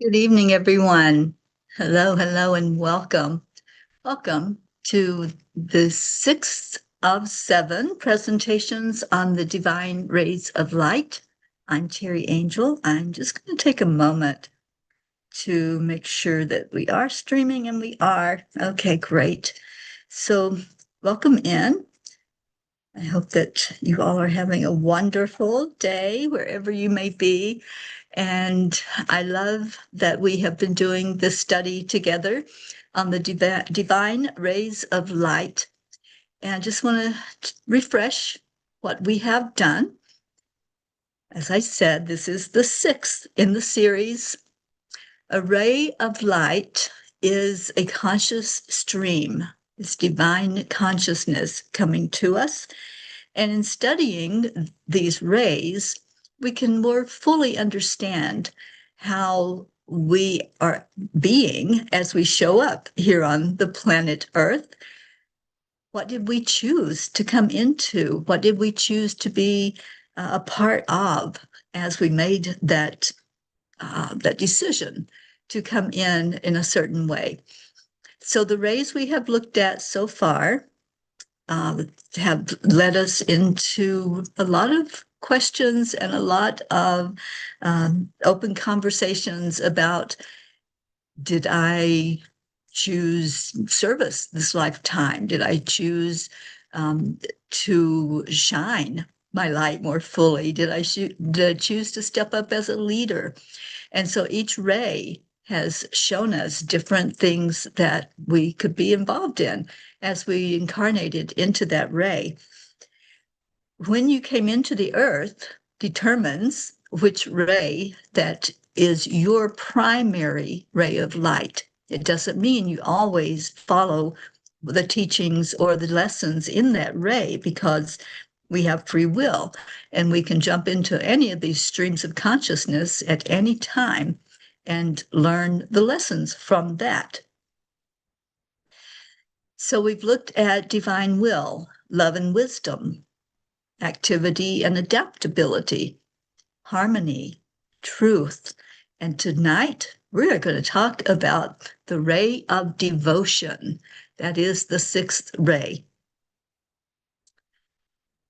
Good evening, everyone. Hello, hello, and welcome. Welcome to the sixth of seven presentations on the divine rays of light. I'm Teri Angel. I'm just going to take a moment to make sure that we are streaming, and we are. Okay, great. So, welcome in. I hope that you all are having a wonderful day wherever you may be. And I love that we have been doing this study together on the divine rays of light. And I just want to refresh what we have done. As I said, this is the sixth in the series. A ray of light is a conscious stream. It's divine consciousness coming to us. And in studying these rays, we can more fully understand how we are being as we show up here on the planet Earth. What did we choose to come into? What did we choose to be a part of as we made that decision to come in a certain way? So the rays we have looked at so far have led us into a lot of questions and a lot of open conversations about, did I choose service this lifetime? Did I choose to shine my light more fully? Did I choose to step up as a leader? And so each ray has shown us different things that we could be involved in as we incarnated into that ray. When you came into the earth determines which ray that is your primary ray of light. It doesn't mean you always follow the teachings or the lessons in that ray, because we have free will and we can jump into any of these streams of consciousness at any time and learn the lessons from that. So we've looked at divine will, love and wisdom, activity and adaptability, harmony, truth. And tonight we're going to talk about the ray of devotion. That is the sixth ray.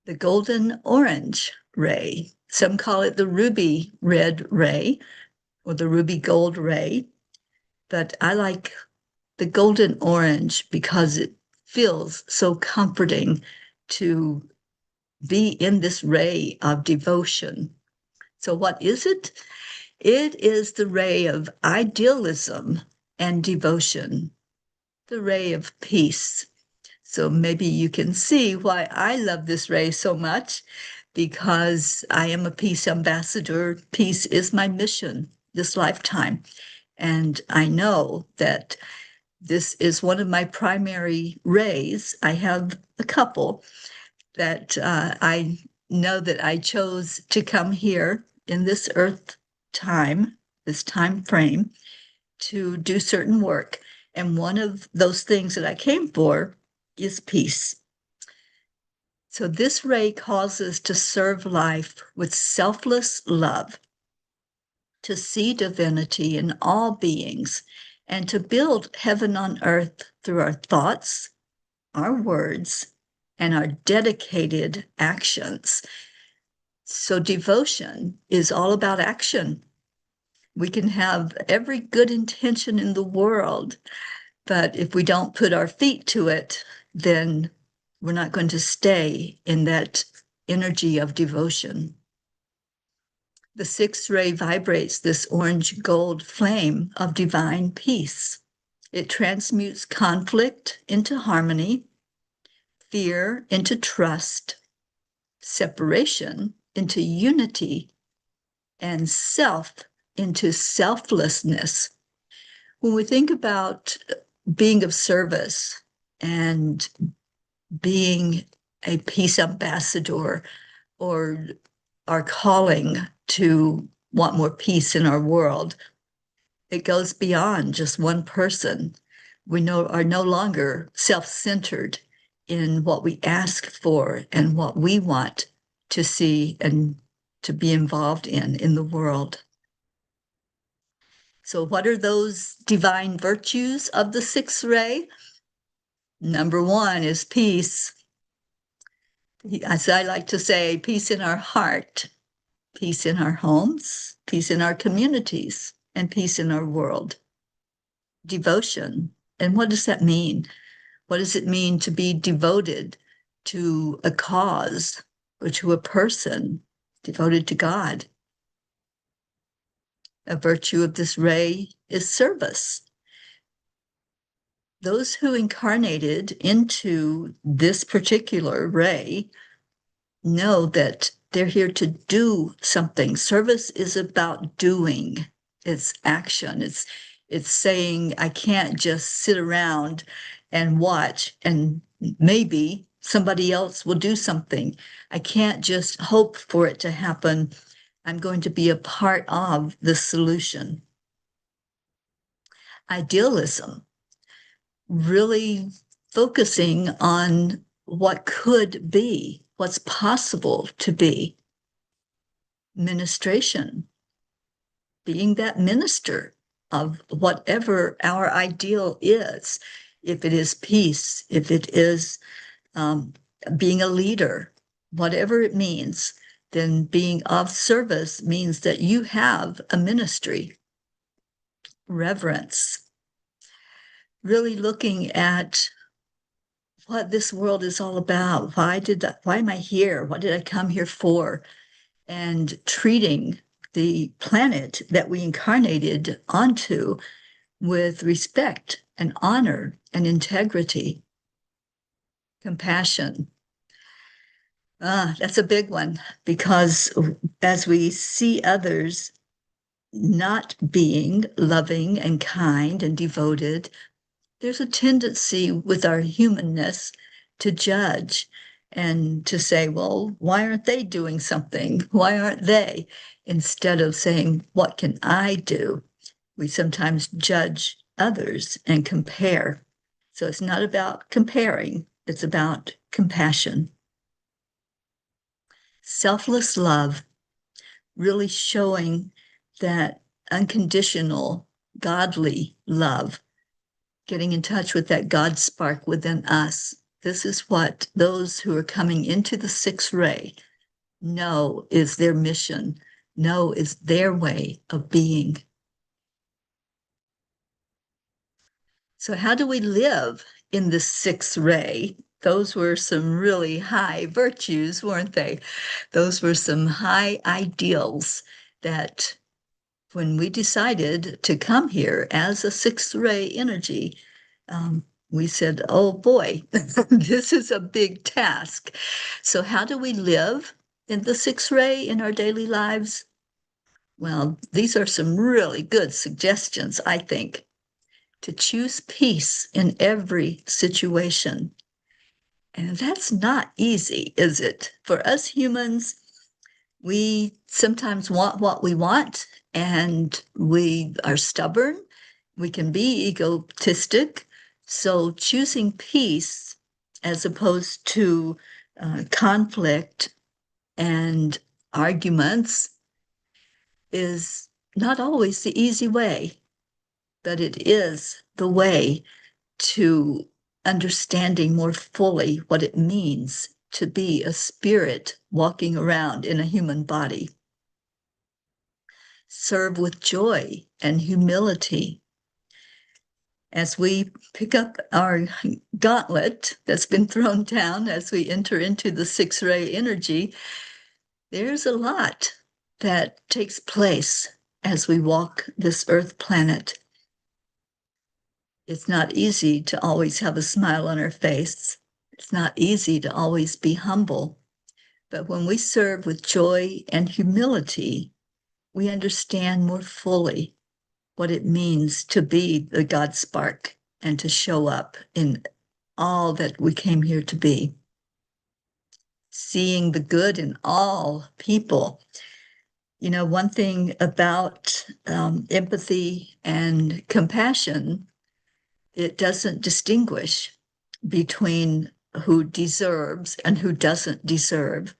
The golden orange ray. Some call it the ruby red ray or the ruby gold ray, but I like the golden orange because it feels so comforting to be in this ray of devotion. So what is it? It is the ray of idealism and devotion, the ray of peace. So maybe you can see why I love this ray so much, because I am a peace ambassador. Peace is my mission this lifetime. And I know that this is one of my primary rays. I have a couple that I know that I chose to come here in this earth time, this time frame, to do certain work. And one of those things that I came for is peace. So this ray calls us to serve life with selfless love, to see divinity in all beings, and to build heaven on earth through our thoughts, our words, and our dedicated actions. So devotion is all about action. We can have every good intention in the world, but if we don't put our feet to it, then we're not going to stay in that energy of devotion. The sixth ray vibrates this orange gold flame of divine peace. It transmutes conflict into harmony, fear into trust, separation into unity, and self into selflessness. When we think about being of service and being a peace ambassador, or our calling to want more peace in our world, it goes beyond just one person. We are no longer self-centered in what we ask for and what we want to see and to be involved in the world. So what are those divine virtues of the sixth ray? Number one is peace. As I like to say, peace in our heart, peace in our homes, peace in our communities, and peace in our world. Devotion. And what does that mean? What does it mean to be devoted to a cause or to a person, devoted to God? A virtue of this ray is service. Those who incarnated into this particular ray know that they're here to do something. Service is about doing. It's action. It's saying, I can't just sit around and watch and maybe somebody else will do something. I can't just hope for it to happen. I'm going to be a part of the solution. Idealism, really focusing on what could be, what's possible to be. Ministration, being that minister of whatever our ideal is. If it is peace, if it is being a leader, whatever it means, then being of service means that you have a ministry. Reverence, really looking at what this world is all about. Why am I here? What did I come here for? And treating the planet that we incarnated onto with respect and honor and integrity. Compassion. That's a big one, because as we see others not being loving and kind and devoted, there's a tendency with our humanness to judge and to say, well, why aren't they doing something? Why aren't they? Instead of saying, what can I do? We sometimes judge others and compare. So it's not about comparing, it's about compassion. Selfless love, really showing that unconditional, godly love, getting in touch with that God spark within us. This is what those who are coming into the sixth ray know is their mission, know is their way of being. So how do we live in the sixth ray? Those were some really high virtues, weren't they? Those were some high ideals that when we decided to come here as a sixth ray energy, we said, oh boy, this is a big task. So how do we live in the sixth ray in our daily lives? Well, these are some really good suggestions, I think. To choose peace in every situation. And that's not easy, is it? For us humans, we sometimes want what we want, and we are stubborn. We can be egotistic. So choosing peace as opposed to conflict and arguments is not always the easy way, but it is the way to understanding more fully what it means to be a spirit walking around in a human body. Serve with joy and humility. As we pick up our gauntlet that's been thrown down as we enter into the sixth ray energy, there's a lot that takes place as we walk this earth planet. It's not easy to always have a smile on our face. It's not easy to always be humble. But when we serve with joy and humility, we understand more fully what it means to be the God spark and to show up in all that we came here to be. Seeing the good in all people. You know, one thing about empathy and compassion, it doesn't distinguish between who deserves and who doesn't deserve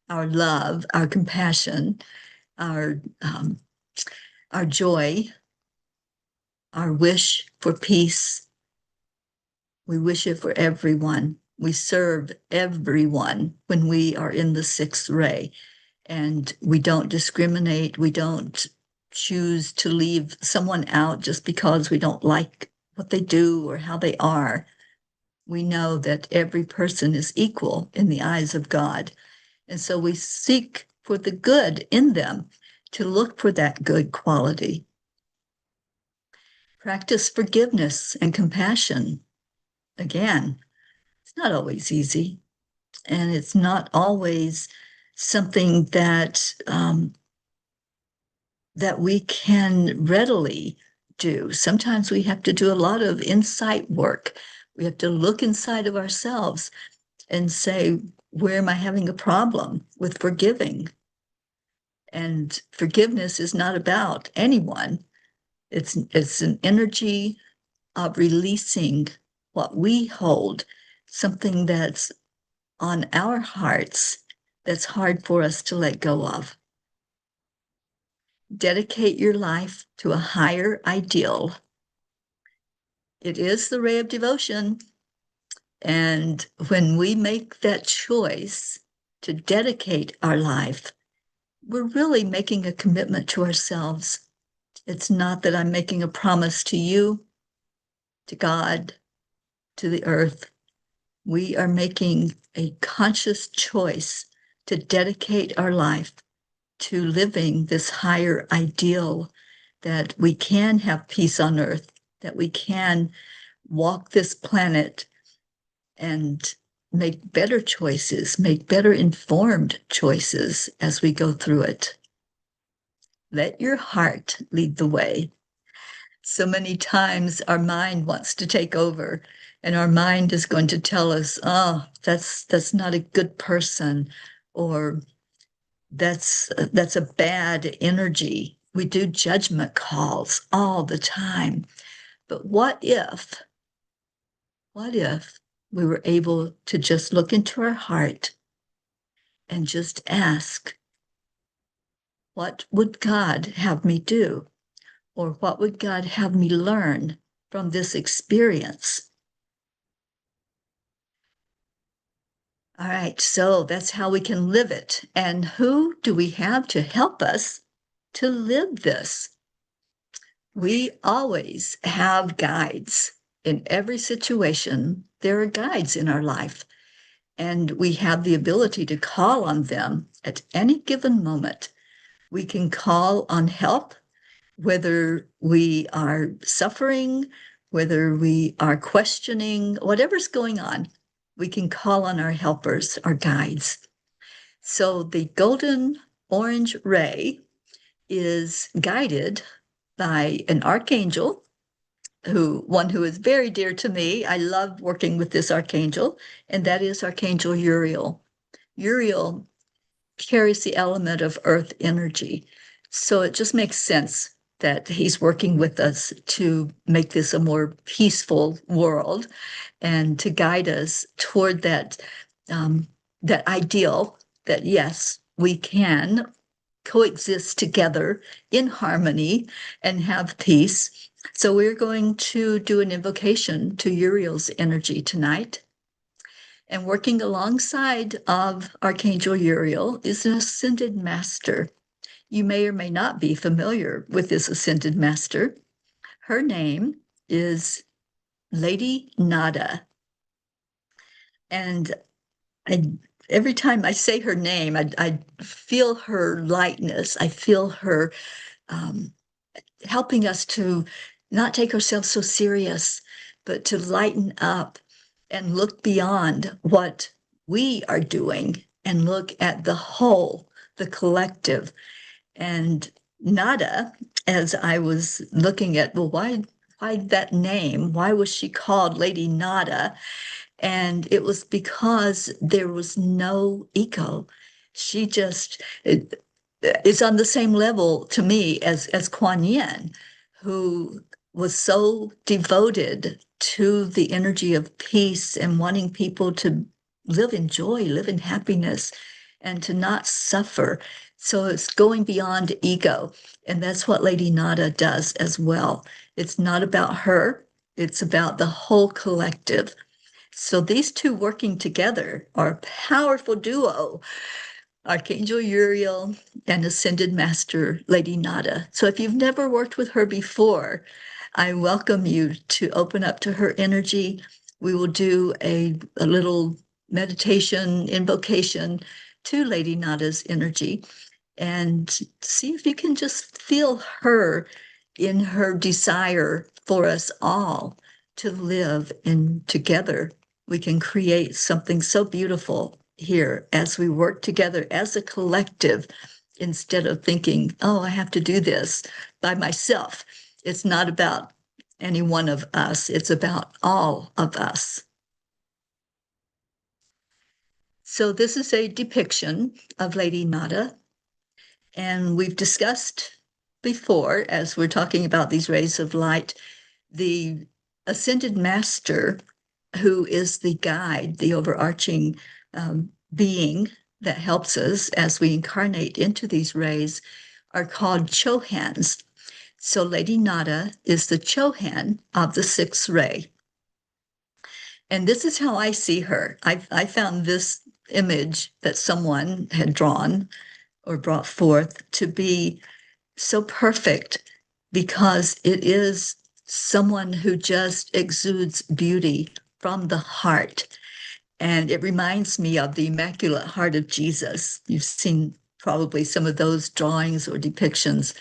our love, our compassion, our joy. our wish for peace. We wish it for everyone. We serve everyone when we are in the sixth ray, and we don't discriminate. We don't choose to leave someone out just because we don't like what they do or how they are. We know that every person is equal in the eyes of God. And so we seek for the good in them, to look for that good quality. Practice forgiveness and compassion. Again, it's not always easy, and it's not always something that that we can readily do. Sometimes we have to do a lot of insight work. We have to look inside of ourselves and say, where am I having a problem with forgiving? And forgiveness is not about anyone. It's an energy of releasing what we hold, something that's on our hearts that's hard for us to let go of. Dedicate your life to a higher ideal. It is the ray of devotion. And when we make that choice to dedicate our life, we're really making a commitment to ourselves. It's not that I'm making a promise to you, to God, to the earth. We are making a conscious choice to dedicate our life to living this higher ideal, that we can have peace on earth, that we can walk this planet and make better choices, make better informed choices as we go through it. Let your heart lead the way. So many times our mind wants to take over, and our mind is going to tell us, oh, that's not a good person, or that's a bad energy. We do judgment calls all the time. But what if we were able to just look into our heart and just ask, what would God have me do? Or what would God have me learn from this experience? All right, so that's how we can live it. And who do we have to help us to live this? We always have guides. In every situation, there are guides in our life, and we have the ability to call on them at any given moment. We can call on help, whether we are suffering, whether we are questioning, whatever's going on, we can call on our helpers, our guides. So the golden orange ray is guided by an archangel, one who is very dear to me. I love working with this archangel, and that is Archangel Uriel. Uriel carries the element of earth energy. So it just makes sense that he's working with us to make this a more peaceful world and to guide us toward that ideal that, yes, we can coexist together in harmony and have peace. So we're going to do an invocation to Uriel's energy tonight. And working alongside of Archangel Uriel is an ascended master. You may or may not be familiar with this ascended master. Her name is Lady Nada. And every time I say her name, I feel her lightness. I feel her helping us to not take ourselves so serious, but to lighten up and look beyond what we are doing and look at the whole, the collective. And Nada, as I was looking at, well, why that name? Why was she called Lady Nada? And it was because there was no ego. She just is on the same level to me as Kuan Yin, who was so devoted to the energy of peace and wanting people to live in joy, live in happiness, and to not suffer. So it's going beyond ego. And that's what Lady Nada does as well. It's not about her, it's about the whole collective. So these two working together are a powerful duo, Archangel Uriel and Ascended Master Lady Nada. So if you've never worked with her before, I welcome you to open up to her energy. We will do a little meditation, invocation to Lady Nada's energy and see if you can just feel her in her desire for us all to live in together. We can create something so beautiful here as we work together as a collective instead of thinking, oh, I have to do this by myself. It's not about any one of us, it's about all of us. So this is a depiction of Lady Nada. And we've discussed before, as we're talking about these rays of light, the Ascended Master, who is the guide, the overarching being that helps us as we incarnate into these rays, are called Chohans. So Lady Nada is the Chohan of the sixth ray. And this is how I see her. I found this image that someone had drawn or brought forth to be so perfect because it is someone who just exudes beauty from the heart. And it reminds me of the Immaculate Heart of Jesus. You've seen probably some of those drawings or depictions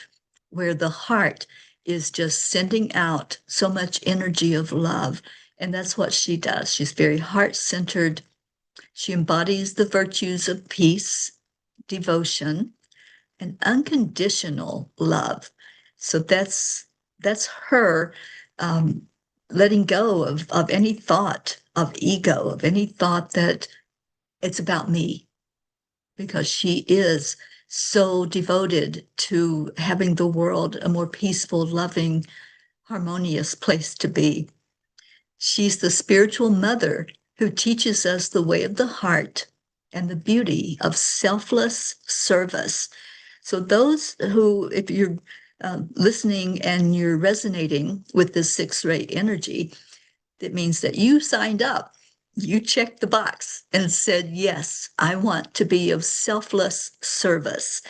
where the heart is just sending out so much energy of love. And that's what she does. She's very heart-centered. She embodies the virtues of peace, devotion, and unconditional love. So that's her letting go of any thought of ego, of any thought that it's about me, because she is so devoted to having the world a more peaceful, loving, harmonious place to be. She's the spiritual mother who teaches us the way of the heart and the beauty of selfless service. So those who, if you're listening and you're resonating with this sixth ray energy, that means that you signed up, you checked the box and said, yes, I want to be of selfless service.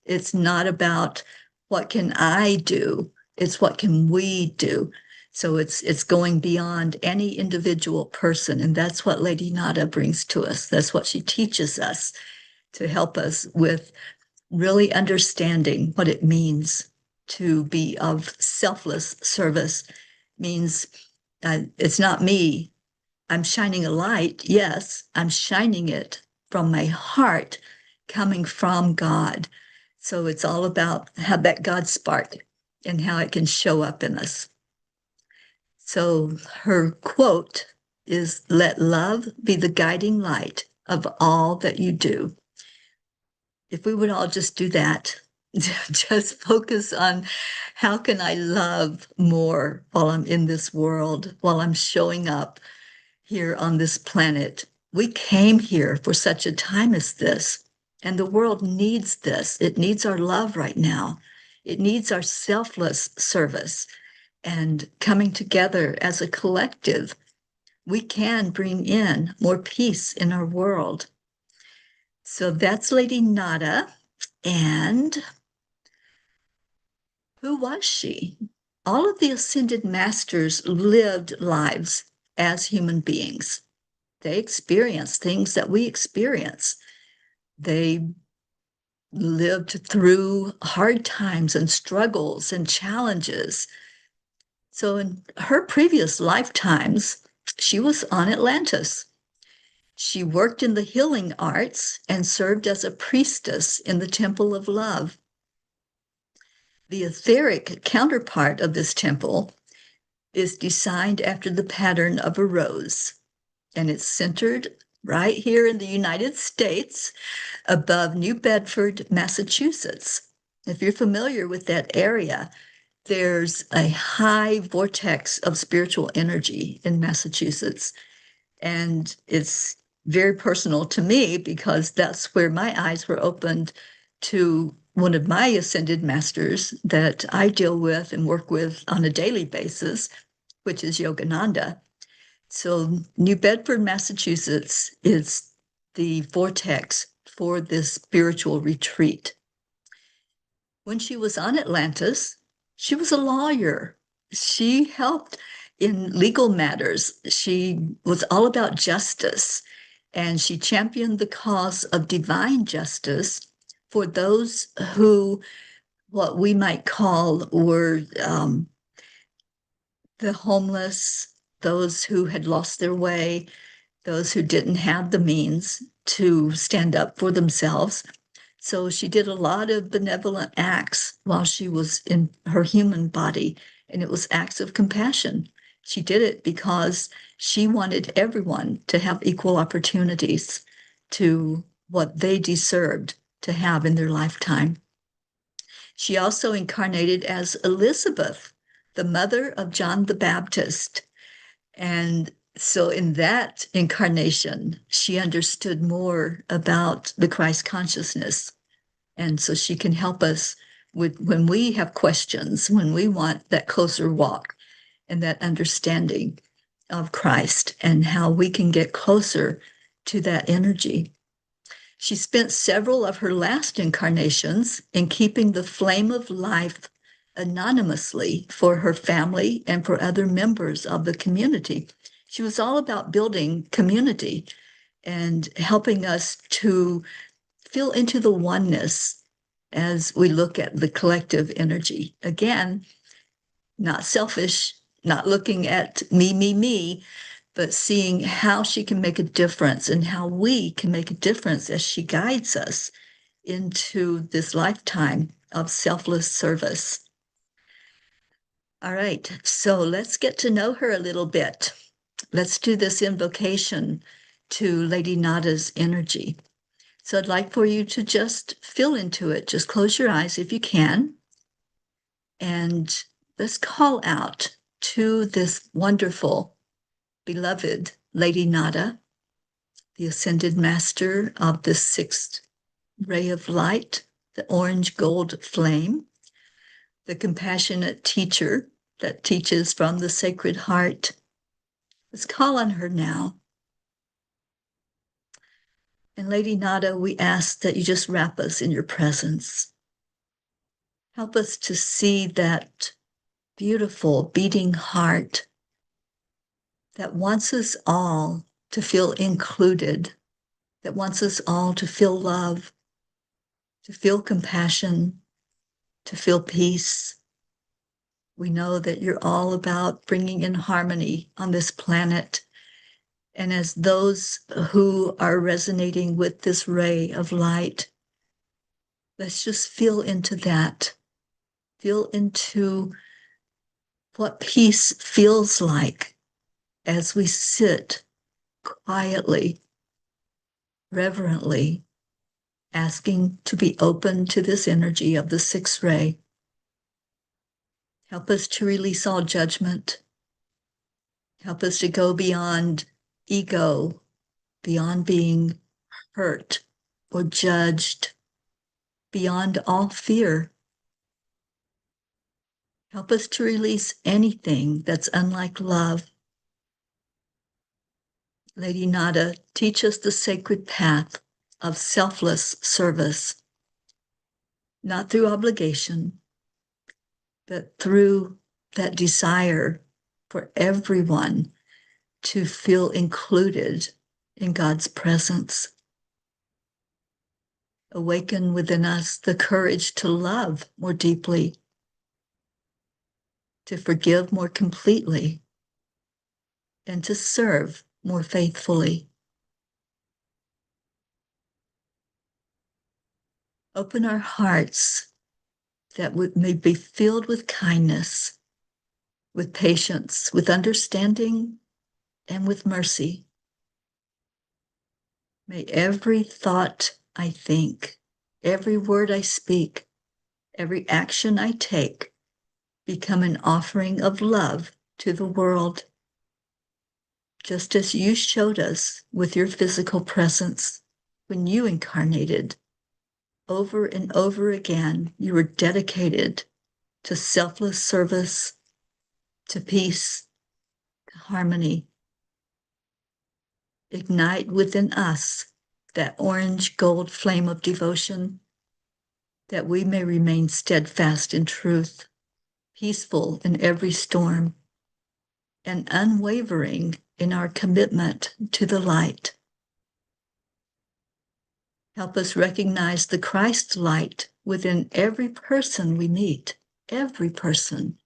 It's not about what can I do, it's what can we do. So it's going beyond any individual person. And that's what Lady Nada brings to us. That's what she teaches us to help us with really understanding what it means to be of selfless service. Means it's not me. I'm shining a light. Yes, I'm shining it from my heart, coming from God. So it's all about how that God spark and how it can show up in us. So her quote is, "Let love be the guiding light of all that you do." If we would all just do that, just focus on how can I love more while I'm in this world, while I'm showing up here on this planet. We came here for such a time as this, and the world needs this. It needs our love right now. It needs our selfless service. And coming together as a collective, we can bring in more peace in our world. So that's Lady Nada. And who was she? All of the Ascended Masters lived lives as human beings. They experienced things that we experience. They lived through hard times and struggles and challenges. So in her previous lifetimes, she was on Atlantis. She worked in the healing arts and served as a priestess in the Temple of Love. The etheric counterpart of this temple is designed after the pattern of a rose, and it's centered right here in the United States above New Bedford, Massachusetts. If you're familiar with that area, there's a high vortex of spiritual energy in Massachusetts. And it's very personal to me because that's where my eyes were opened to one of my ascended masters that I deal with and work with on a daily basis, which is Yogananda. So New Bedford, Massachusetts is the vortex for this spiritual retreat. When she was on Atlantis, she was a lawyer. She helped in legal matters. She was all about justice, and she championed the cause of divine justice for those who, what we might call, were the homeless, those who had lost their way, those who didn't have the means to stand up for themselves. So she did a lot of benevolent acts while she was in her human body, and it was acts of compassion. She did it because she wanted everyone to have equal opportunities to what they deserved to have in their lifetime. She also incarnated as Elizabeth, the mother of John the Baptist. And so in that incarnation, she understood more about the Christ consciousness. And so she can help us with when we have questions, when we want that closer walk and that understanding of Christ and how we can get closer to that energy. She spent several of her last incarnations in keeping the flame of life anonymously for her family and for other members of the community. She was all about building community and helping us to feel into the oneness as we look at the collective energy. Again, not selfish, not looking at me, but seeing how she can make a difference and how we can make a difference as she guides us into this lifetime of selfless service. All right, so let's get to know her a little bit. Let's do this invocation to Lady Nada's energy. So I'd like for you to just feel into it. Just close your eyes if you can. And let's call out to this wonderful, beloved Lady Nada, the ascended master of the sixth ray of light, the orange gold flame, the compassionate teacher that teaches from the Sacred Heart. Let's call on her now. And Lady Nada, we ask that you just wrap us in your presence. Help us to see that beautiful beating heart that wants us all to feel included, that wants us all to feel love, to feel compassion, to feel peace. We know that you're all about bringing in harmony on this planet. And as those who are resonating with this ray of light, let's just feel into that. Feel into what peace feels like as we sit quietly, reverently, asking to be open to this energy of the sixth ray. Help us to release all judgment. Help us to go beyond ego, beyond being hurt or judged, beyond all fear. Help us to release anything that's unlike love. Lady Nada, teach us the sacred path of selfless service, not through obligation, but through that desire for everyone to feel included in God's presence. Awaken within us the courage to love more deeply, to forgive more completely, and to serve more faithfully. Open our hearts that may be filled with kindness, with patience, with understanding, and with mercy. May every thought I think, every word I speak, every action I take become an offering of love to the world, just as you showed us with your physical presence when you incarnated over and over again, you were dedicated to selfless service, to peace, to harmony. Ignite within us that orange gold flame of devotion, that we may remain steadfast in truth, peaceful in every storm, and unwavering in our commitment to the light. Help us recognize the Christ light within every person we meet, every person.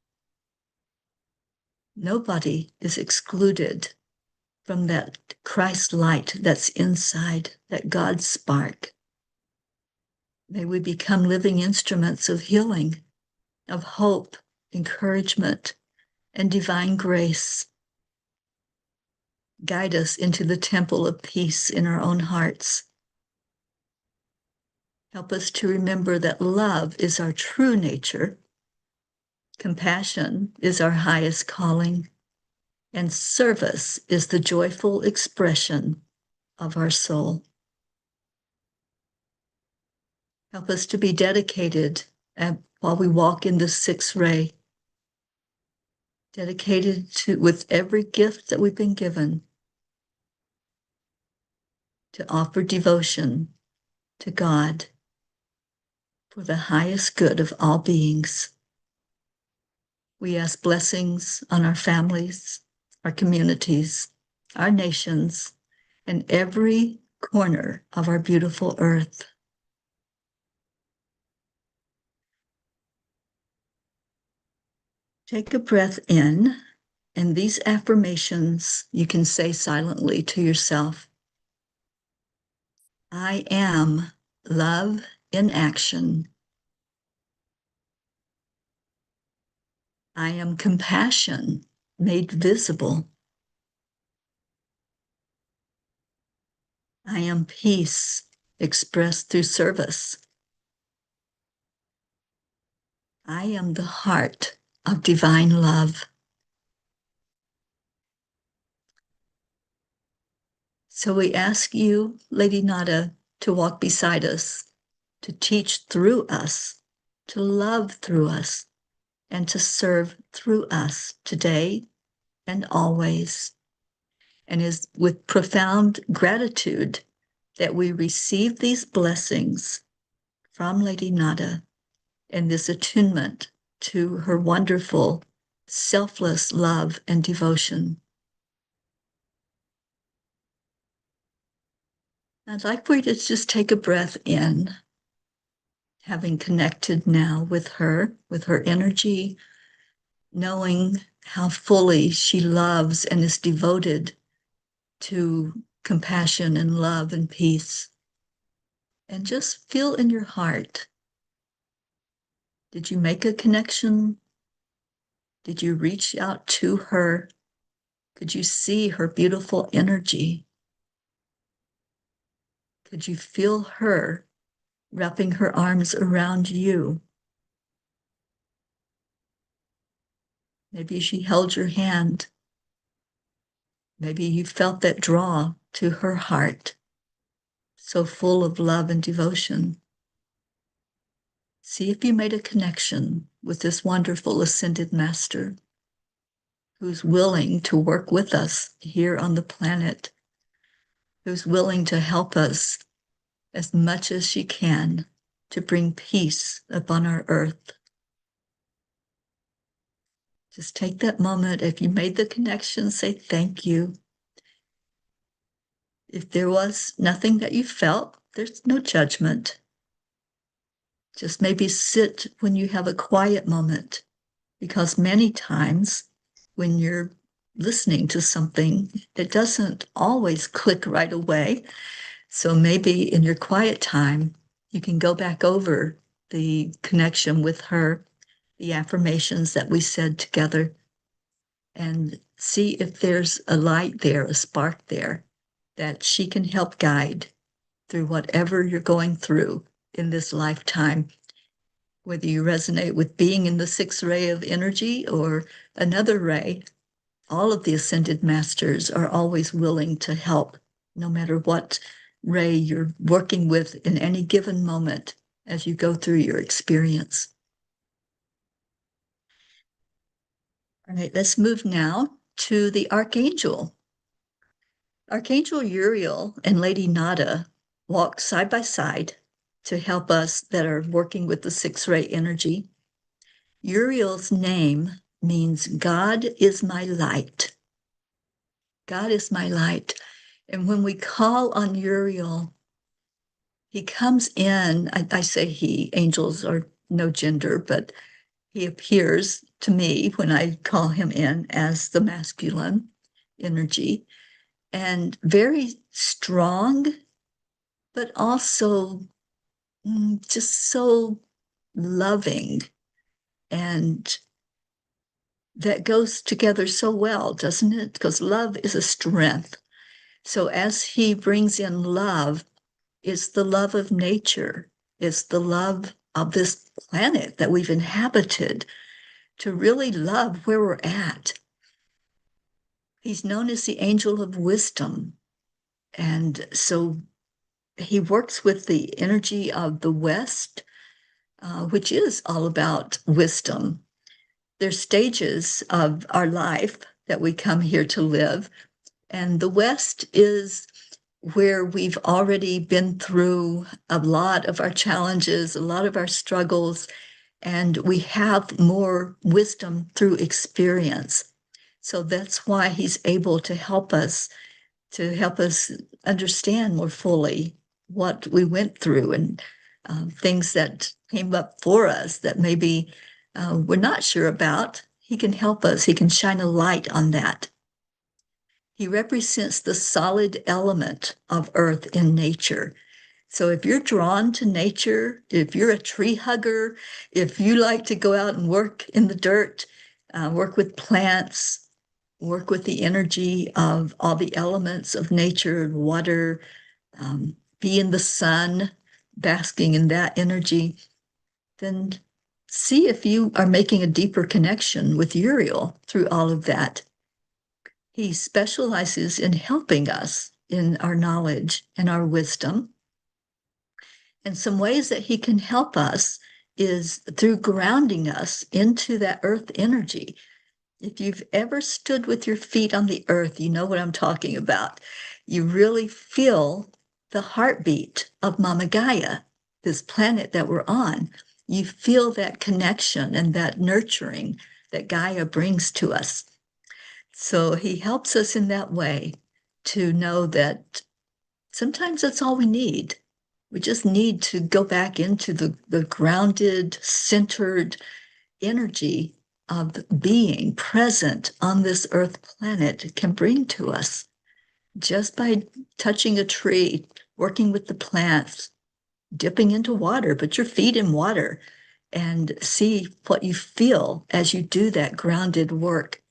Nobody is excluded from that Christ light that's inside, that God spark. May we become living instruments of healing, of hope, encouragement, and divine grace. Guide us into the temple of peace in our own hearts. Help us to remember that love is our true nature, compassion is our highest calling, and service is the joyful expression of our soul. Help us to be dedicated while we walk in the sixth ray, dedicated to with every gift that we've been given, to offer devotion to God for the highest good of all beings. We ask blessings on our families, our communities, our nations, and every corner of our beautiful earth. Take a breath in, and these affirmations you can say silently to yourself. I am love in action. I am compassion made visible. I am peace expressed through service. I am the heart of divine love. So we ask you, Lady Nada, to walk beside us, to teach through us, to love through us, and to serve through us today and always. And is with profound gratitude that we receive these blessings from Lady Nada and this attunement to her wonderful, selfless love and devotion. I'd like for you to just take a breath in, having connected now with her energy, knowing how fully she loves and is devoted to compassion and love and peace. And just feel in your heart, did you make a connection? Did you reach out to her? Could you see her beautiful energy? Could you feel her wrapping her arms around you? Maybe she held your hand. Maybe you felt that draw to her heart, so full of love and devotion. See if you made a connection with this wonderful ascended master who's willing to work with us here on the planet, who's willing to help us as much as she can to bring peace upon our earth. Just take that moment. If you made the connection, say thank you. If there was nothing that you felt, there's no judgment. Just maybe sit when you have a quiet moment, because many times when you're listening to something, it doesn't always click right away. So maybe in your quiet time, you can go back over the connection with her, the affirmations that we said together, and see if there's a light there, a spark there, that she can help guide through whatever you're going through in this lifetime, whether you resonate with being in the sixth ray of energy or another ray. All of the ascended masters are always willing to help, no matter what ray you're working with in any given moment. as you go through your experience. All right, let's move now to the Archangel. Archangel Uriel and Lady Nada walk side by side to help us that are working with the six-ray energy. Uriel's name means God is my light. God is my light. And when we call on Uriel, he comes in, I say he, angels are no gender, but he appears to me when I call him in as the masculine energy, and very strong, but also just so loving. And that goes together so well, doesn't it? Because love is a strength. So as he brings in love, it's the love of nature, it's the love of this planet that we've inhabited, to really love where we're at. He's known as the angel of wisdom. And so he works with the energy of the West, which is all about wisdom. There's stages of our life that we come here to live. And the West is where we've already been through a lot of our challenges, a lot of our struggles, and we have more wisdom through experience. So that's why he's able to help us understand more fully what we went through, and things that came up for us that maybe we're not sure about. He can help us. He can shine a light on that. He represents the solid element of earth in nature. So if you're drawn to nature, if you're a tree hugger, if you like to go out and work in the dirt, work with plants, work with the energy of all the elements of nature and water, be in the sun, basking in that energy, then see if you are making a deeper connection with Uriel through all of that. He specializes in helping us in our knowledge and our wisdom. And some ways that he can help us is through grounding us into that earth energy. If you've ever stood with your feet on the earth, you know what I'm talking about. You really feel the heartbeat of Mama Gaia, this planet that we're on. You feel that connection and that nurturing that Gaia brings to us. So he helps us in that way to know that sometimes that's all we need. We just need to go back into the grounded, centered energy of being present on this earth planet can bring to us just by touching a tree, working with the plants, dipping into water, put your feet in water and see what you feel as you do that grounded work.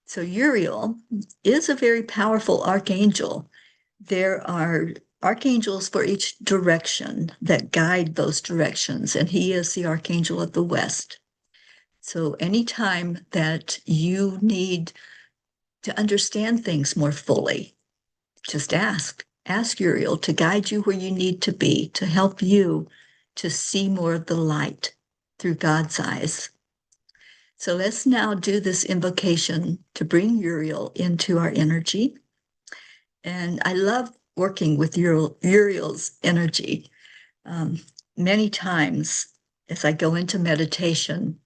So Uriel is a very powerful archangel. There are archangels for each direction that guide those directions, and he is the archangel of the West. So anytime that you need to understand things more fully, just ask Uriel to guide you where you need to be, to help you to see more of the light through God's eyes. So let's now do this invocation to bring Uriel into our energy. And I love working with Uriel's energy. Many times as I go into meditation,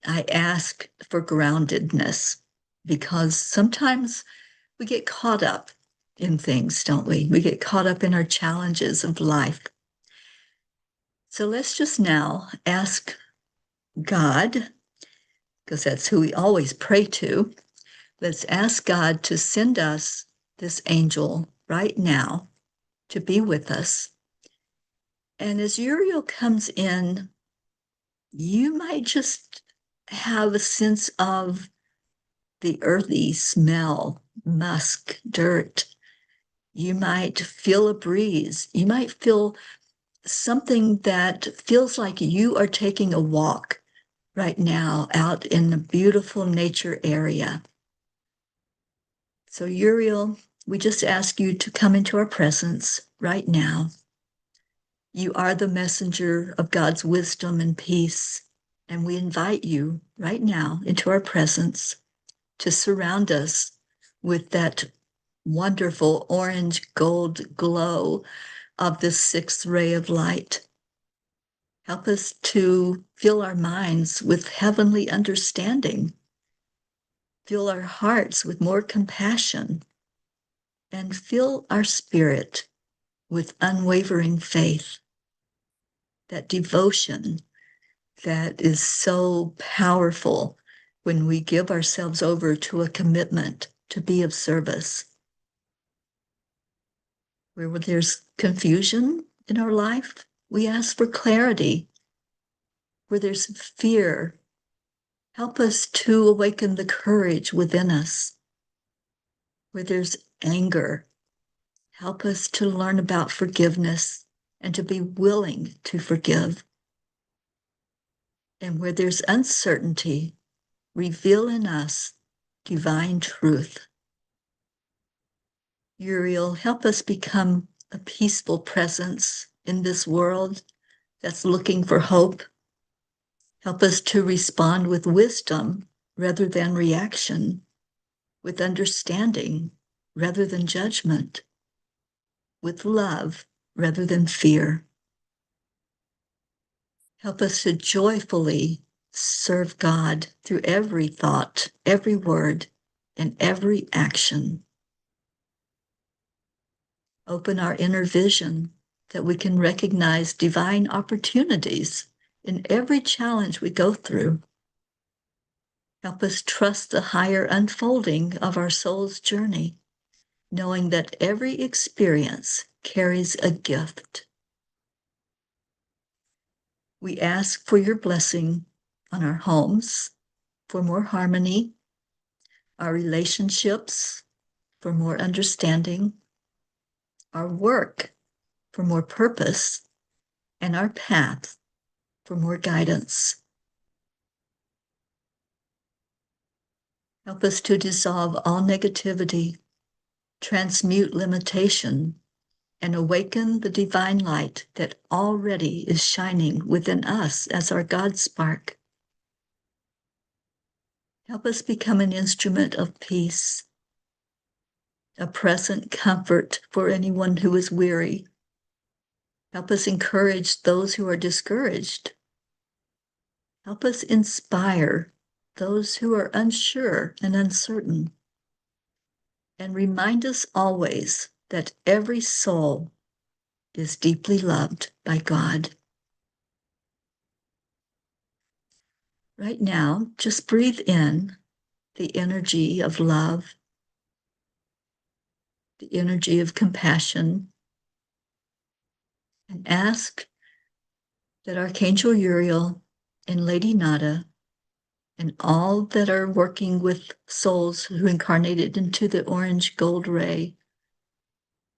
I ask for groundedness, because sometimes we get caught up in things, don't we? We get caught up in our challenges of life. So let's just now ask God, because that's who we always pray to. Let's ask God to send us this angel right now to be with us. And as Uriel comes in, you might just have a sense of the earthy smell, musk, dirt. You might feel a breeze. You might feel something that feels like you are taking a walk right now out in a beautiful nature area. So Uriel, we just ask you to come into our presence right now. You are the messenger of God's wisdom and peace, and we invite you right now into our presence to surround us with that wonderful orange gold glow of this sixth ray of light. Help us to fill our minds with heavenly understanding, fill our hearts with more compassion, and fill our spirit with unwavering faith, that devotion that is so powerful when we give ourselves over to a commitment to be of service. Where there's confusion in our life, we ask for clarity. Where there's fear, help us to awaken the courage within us. Where there's anger, help us to learn about forgiveness and to be willing to forgive. And where there's uncertainty, reveal in us divine truth. Uriel, help us become a peaceful presence in this world that's looking for hope. Help us to respond with wisdom rather than reaction, with understanding rather than judgment, with love rather than fear. Help us to joyfully serve God through every thought, every word, and every action. Open our inner vision that we can recognize divine opportunities in every challenge we go through. Help us trust the higher unfolding of our soul's journey, knowing that every experience carries a gift. We ask for your blessing on our homes for more harmony, our relationships for more understanding, our work for more purpose, and our path for more guidance. Help us to dissolve all negativity, transmute limitation, and awaken the divine light that already is shining within us as our God spark. Help us become an instrument of peace, a present comfort for anyone who is weary. Help us encourage those who are discouraged. Help us inspire those who are unsure and uncertain. And remind us always that every soul is deeply loved by God. Right now, just breathe in the energy of love, the energy of compassion, and ask that Archangel Uriel and Lady Nada and all that are working with souls who incarnated into the orange gold ray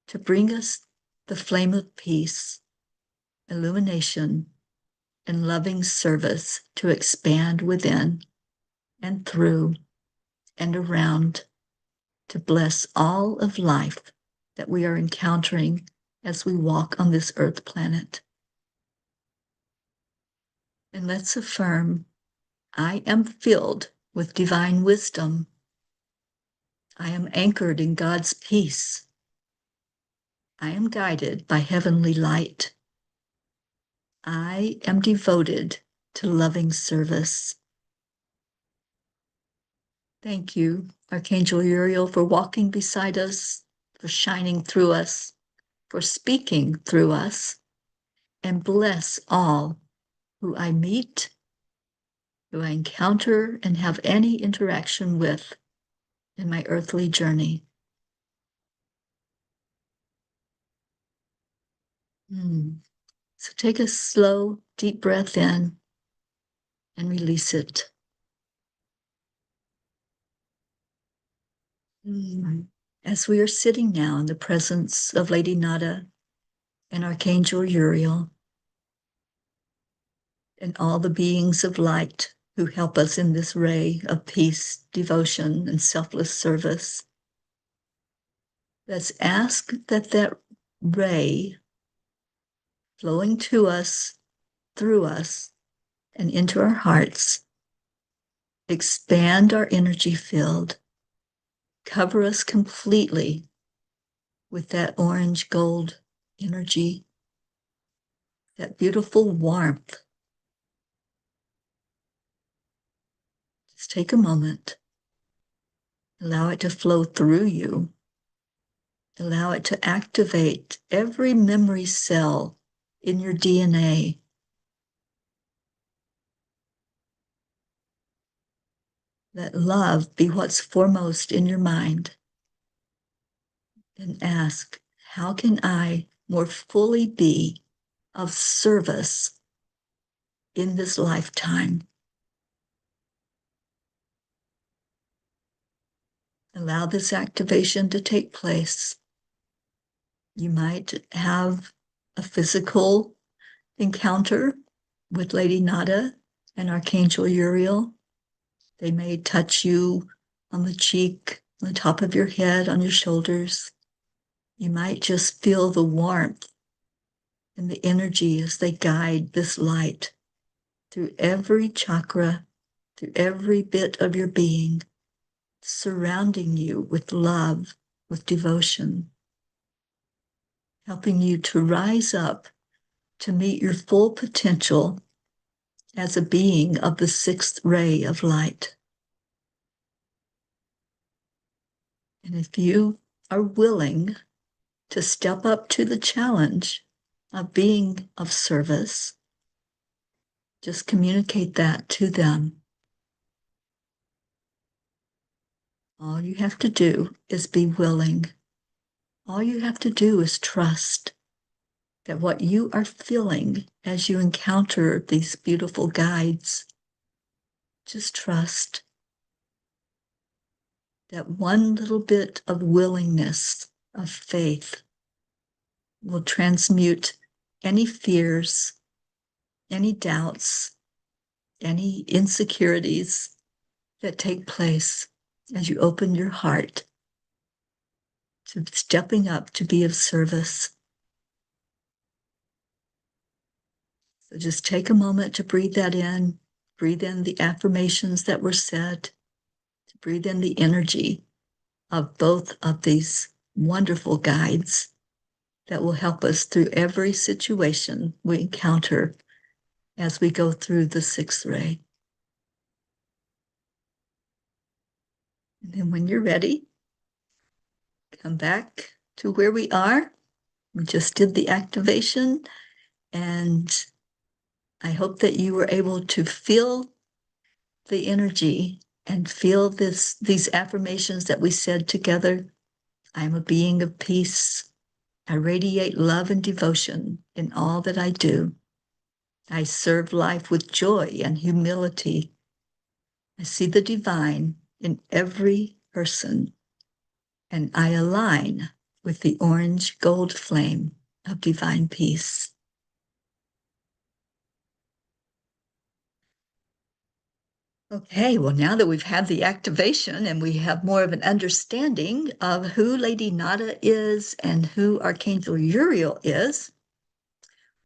to bring us the flame of peace, illumination, and loving service to expand within and through and around, to bless all of life that we are encountering as we walk on this earth planet. And let's affirm, I am filled with divine wisdom. I am anchored in God's peace. I am guided by heavenly light. I am devoted to loving service. Thank you, Archangel Uriel, for walking beside us, for shining through us, for speaking through us, and bless all who I meet, who I encounter, and have any interaction with in my earthly journey. So take a slow, deep breath in and release it. As we are sitting now in the presence of Lady Nada and Archangel Uriel and all the beings of light who help us in this ray of peace, devotion, and selfless service, let's ask that that ray flowing to us, through us, and into our hearts. Expand our energy field. Cover us completely with that orange gold energy, that beautiful warmth. Just take a moment. Allow it to flow through you. Allow it to activate every memory cell in your DNA. Let love be what's foremost in your mind. And ask, how can I more fully be of service in this lifetime? Allow this activation to take place. You might have a physical encounter with Lady Nada and Archangel Uriel. They may touch you on the cheek, on the top of your head, on your shoulders. You might just feel the warmth and the energy as they guide this light through every chakra, through every bit of your being, surrounding you with love, with devotion, helping you to rise up to meet your full potential as a being of the sixth ray of light. And if you are willing to step up to the challenge of being of service, just communicate that to them. All you have to do is be willing. All you have to do is trust that what you are feeling as you encounter these beautiful guides, just trust that one little bit of willingness, of faith, will transmute any fears, any doubts, any insecurities that take place as you open your heart to stepping up to be of service. So just take a moment to breathe that in, breathe in the affirmations that were said, to breathe in the energy of both of these wonderful guides that will help us through every situation we encounter as we go through the sixth ray. And then when you're ready, come back to where we are. We just did the activation, and I hope that you were able to feel the energy and feel these affirmations that we said together. I'm a being of peace. I radiate love and devotion in all that I do. I serve life with joy and humility. I see the divine in every person, and I align with the orange gold flame of divine peace. Okay, well, now that we've had the activation and we have more of an understanding of who Lady Nada is and who Archangel Uriel is,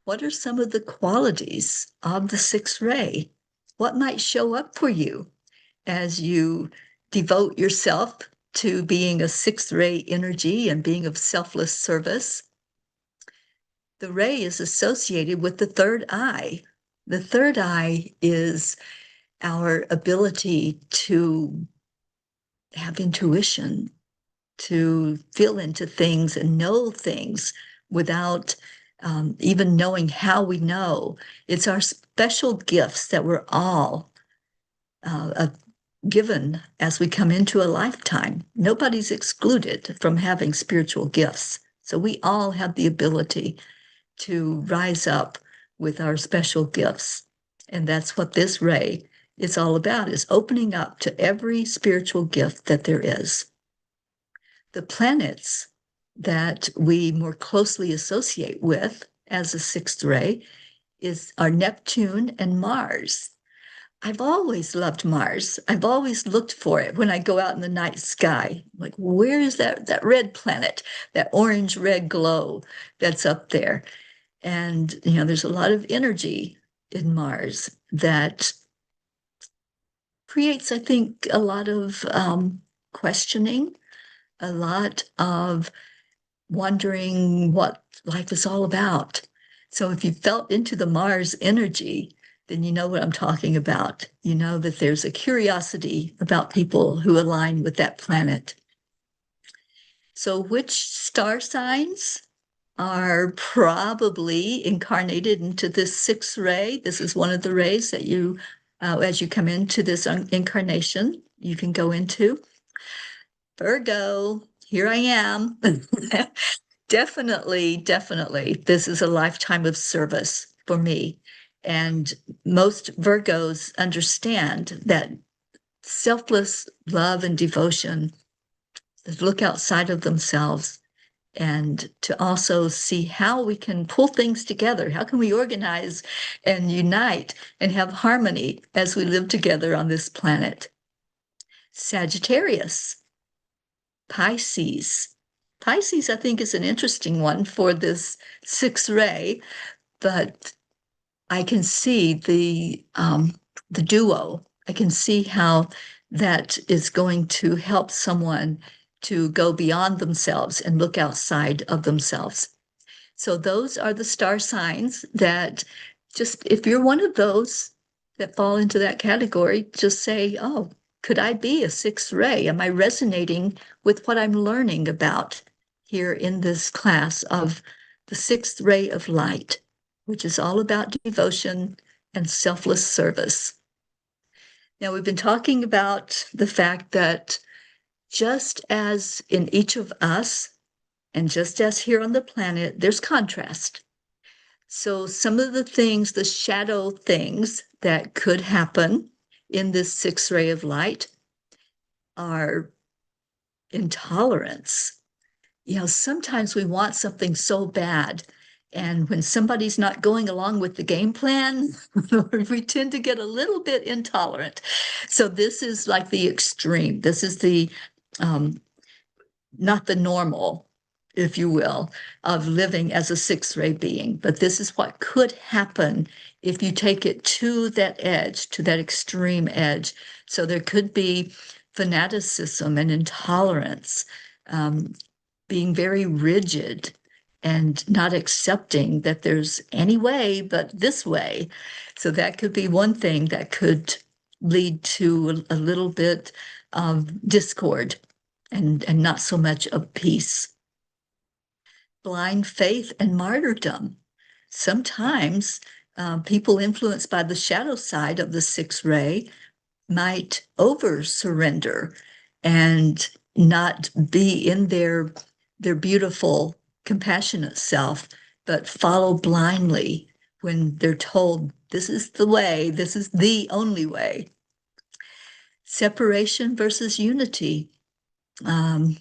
what are some of the qualities of the sixth ray? What might show up for you as you devote yourself to being a sixth ray energy and being of selfless service? The ray is associated with the third eye. The third eye is our ability to have intuition, to feel into things and know things without even knowing how we know. It's our special gifts that we're all given as we come into a lifetime. Nobody's excluded from having spiritual gifts. So we all have the ability to rise up with our special gifts. And that's what this ray is all about, is opening up to every spiritual gift that there is. The planets that we more closely associate with as a sixth ray are Neptune and Mars. I've always loved Mars. I've always looked for it when I go out in the night sky. Like, where is that red planet, that orange-red glow that's up there? And, you know, there's a lot of energy in Mars that creates, I think, a lot of questioning, a lot of wondering what life is all about. So if you felt into the Mars energy, then you know what I'm talking about. You know that there's a curiosity about people who align with that planet. So which star signs are probably incarnated into this sixth ray? This is one of the rays that you, as you come into this incarnation, you can go into. Virgo, here I am. Definitely, definitely. This is a lifetime of service for me. And most Virgos understand that selfless love and devotion, to look outside of themselves and to also see how we can pull things together. How can we organize and unite and have harmony as we live together on this planet? Sagittarius, Pisces. Pisces, I think, is an interesting one for this sixth ray, but I can see the duo. I can see how that is going to help someone to go beyond themselves and look outside of themselves. So those are the star signs that just, if you're one of those that fall into that category, just say, oh, could I be a sixth ray? Am I resonating with what I'm learning about here in this class of the sixth ray of light, which is all about devotion and selfless service? Now, we've been talking about the fact that just as in each of us, and just as here on the planet, there's contrast. So some of the things, the shadow things that could happen in this sixth ray of light are intolerance. You know, sometimes we want something so bad, and when somebody's not going along with the game plan, we tend to get a little bit intolerant. So this is like the extreme. This is the not the normal, if you will, of living as a sixth ray being. But this is what could happen if you take it to that edge, to that extreme edge. So there could be fanaticism and intolerance, being very rigid and not accepting that there's any way but this way. So that could be one thing that could lead to a little bit of discord and not so much of peace. Blind faith and martyrdom. Sometimes people influenced by the shadow side of the sixth ray might over surrender and not be in their beautiful, compassionate self, but follow blindly when they're told this is the way, this is the only way. Separation versus unity.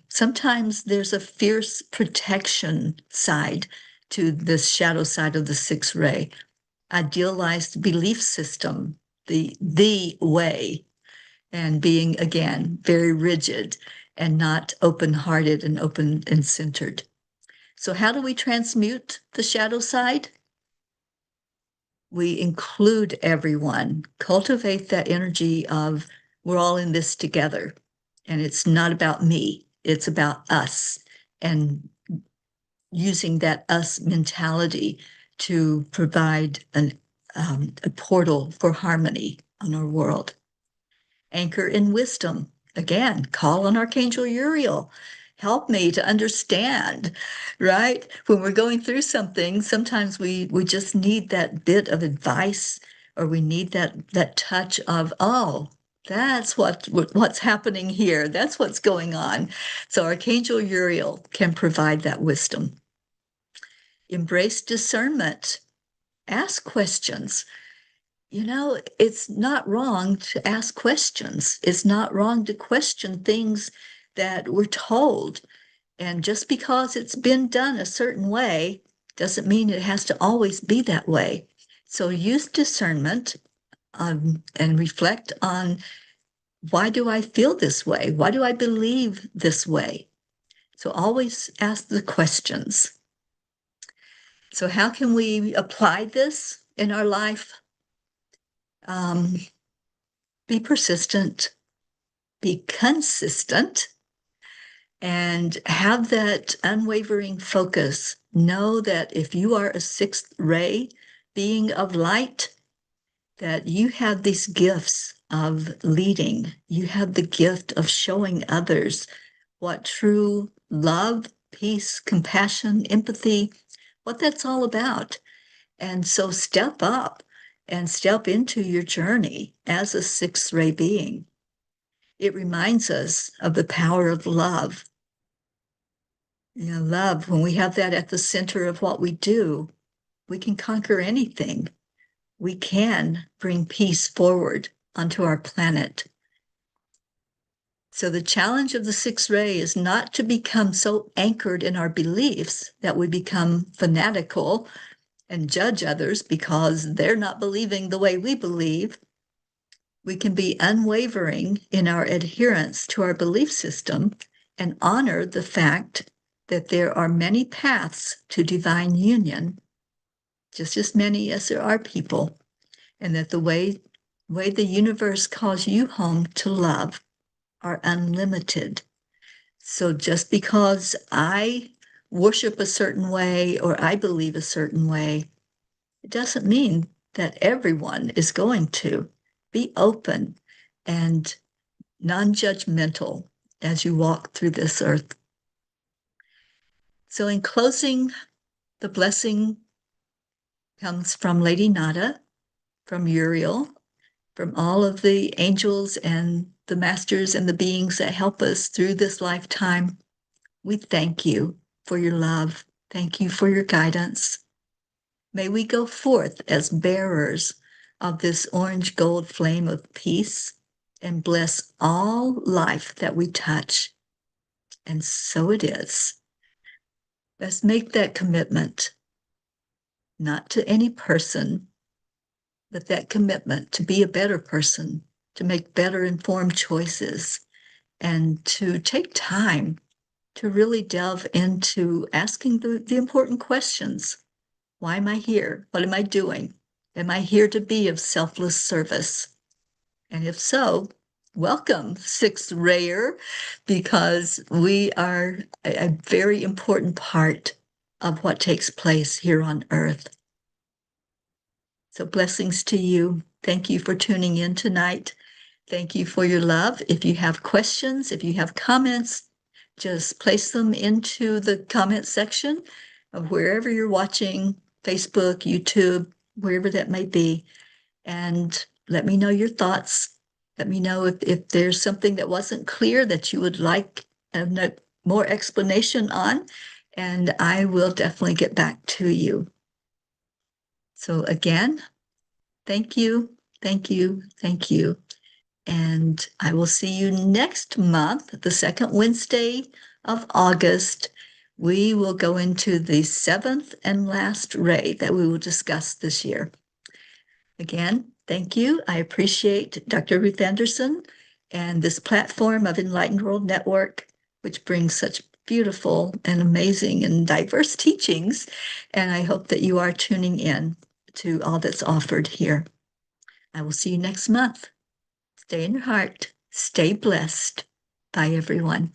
Sometimes there's a fierce protection side to this shadow side of the sixth ray, idealized belief system, the way, and being, again, very rigid and not open-hearted and open and centered. So how do we transmute the shadow side? We include everyone, cultivate that energy of we're all in this together. And it's not about me, it's about us, and using that us mentality to provide a portal for harmony on our world. Anchor in wisdom. Again, call on Archangel Uriel. Help me to understand, right? When we're going through something, sometimes we just need that bit of advice, or we need that touch of, oh, that's what's happening here. That's what's going on. So Archangel Uriel can provide that wisdom. Embrace discernment. Ask questions. You know, it's not wrong to ask questions. It's not wrong to question things that we're told. And just because it's been done a certain way doesn't mean it has to always be that way. So use discernment and reflect on, why do I feel this way? Why do I believe this way? So always ask the questions. So how can we apply this in our life? Be persistent, be consistent, and have that unwavering focus. Know that if you are a sixth ray being of light, that you have these gifts of leading. You have the gift of showing others what true love, peace, compassion, empathy, what that's all about. And so step up and step into your journey as a sixth ray being. It reminds us of the power of love. You know, love, when we have that at the center of what we do, we can conquer anything. We can bring peace forward onto our planet. So the challenge of the sixth ray is not to become so anchored in our beliefs that we become fanatical and judge others because they're not believing the way we believe. We can be unwavering in our adherence to our belief system and honor the fact that there are many paths to divine union, just as many as there are people, and that the way the universe calls you home to love are unlimited. So just because I worship a certain way or I believe a certain way, it doesn't mean that everyone is going to. Be open and non-judgmental as you walk through this earth. So in closing, the blessing comes from Lady Nada, from Uriel, from all of the angels and the masters and the beings that help us through this lifetime. We thank you for your love. Thank you for your guidance. May we go forth as bearers of this orange gold flame of peace and bless all life that we touch. And so it is. Let's make that commitment, not to any person, but that commitment to be a better person, to make better informed choices, and to take time to really delve into asking the important questions. Why am I here? What am I doing? Am I here to be of selfless service? And if so, welcome, sixth rayer, because we are a very important part of what takes place here on Earth. So blessings to you. Thank you for tuning in tonight. Thank you for your love. If you have questions, if you have comments, just place them into the comment section of wherever you're watching, Facebook, YouTube, wherever that may be. And let me know your thoughts. Let me know if there's something that wasn't clear that you would like more explanation on, and I will definitely get back to you. So again, thank you, thank you, thank you. And I will see you next month, the second Wednesday of August. We will go into the seventh and last ray that we will discuss this year. Again, thank you. I appreciate Dr. Ruth Anderson and this platform of Enlightened World Network, which brings such beautiful and amazing and diverse teachings. And I hope that you are tuning in to all that's offered here. I will see you next month. Stay in your heart. Stay blessed. Bye, everyone.